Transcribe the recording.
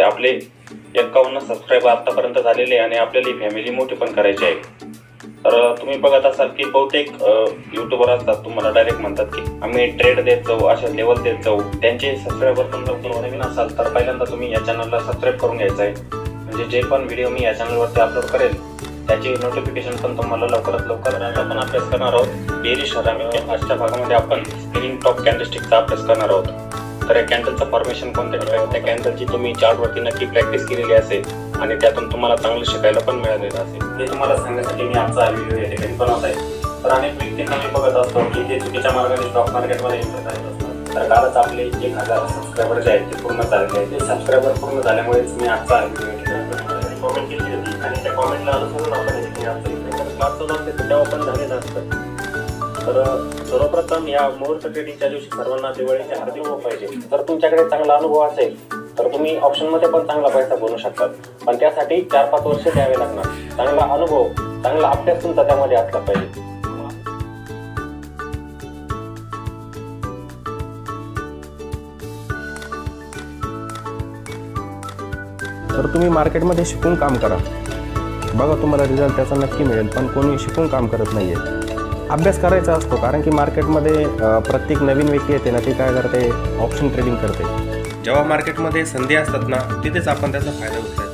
आपले 51 सबस्क्रायबर आतापर्यंत झालेले आणि आपल्याला फॅमिली मोठी पण करायची आहे। तर तुम्ही बघत असाल की बहुतेक यूट्यूबर असतात तुम्हाला डायरेक्ट म्हणतात की आम्ही ट्रेड देत जाऊ, अशा लेवल देत जाऊ। त्यांचे सबस्क्रायबर पण लवकर नवीन असाल तर पहिल्यांदा तुम्ही या चॅनलला सबस्क्राईब करून घ्यायचं आहे, म्हणजे जे पण व्हिडिओ मी या चॅनलवरती अपलोड करेल त्याची नोटिफिकेशन पण तुम्हाला लवकरात लवकर। आपण अभ्यास करणार आहोत बेरिश हरामी। आजच्या भागामध्ये आपण स्पिनिंग टॉप कॅन्डलस्टिकचा अभ्यास करणार आहोत। तर या कॅन्डलचं फॉर्मेशन कोणत्या ठिकाणी, त्या कॅन्डलची तुम्ही चार्टवरती नक्की प्रॅक्टिस केलेली असेल आणि त्यातून तुम्हाला चांगलं शिकायला पण मिळालेलं असेल। हे तुम्हाला सांगण्यासाठी मी आजचा व्हिडिओ या ठिकाणी बनवत आहे। तर अनेक व्यक्तींना मी बघत असतो की ते चुकीच्या मार्गाने स्टॉक मार्केटमध्ये एंटर करत असतात। तर कालच आपले 1000 सबस्क्रायबर जे आहेत ते पूर्ण झालेले आहेत। ते सबस्क्रायबर पूर्ण झाल्यामुळेच मी आजचा व्हिडिओ कॉमेंट केली होती आणि त्या कॉमेंटला अनुसरून आपण तेव्हा पण झालेलं असतं। तर सर्वप्रथम या मुहूर्त ट्रेडिंगच्या दिवशी सर्वांना दिवाळीचे हार्दिक शुभेच्छा पाहिजे। जर तुमच्याकडे चांगला अनुभव असेल तर तुम्ही ऑप्शनमध्ये पण चांगला पैसा बनवू शकतात, पण त्यासाठी 4-5 वर्ष द्यावे लागणार। चांगला अनुभव, चांगला अभ्यास तुमचा त्यामध्ये असला पाहिजे। तर तुम्ही मार्केटमध्ये शिकून काम करा, बघा तुम्हाला रिझल्ट त्याचा नक्की मिळेल। पण कोणी शिकून काम करत नाही आहे, अभ्यास करायचा असतो। कारण की मार्केटमध्ये प्रत्येक नवीन व्यक्ती येते ना, ती काय करते, ऑप्शन ट्रेडिंग करते। जेव्हा मार्केटमध्ये संधी असतात ना, तिथेच आपण त्याचा फायदा उचलायचा।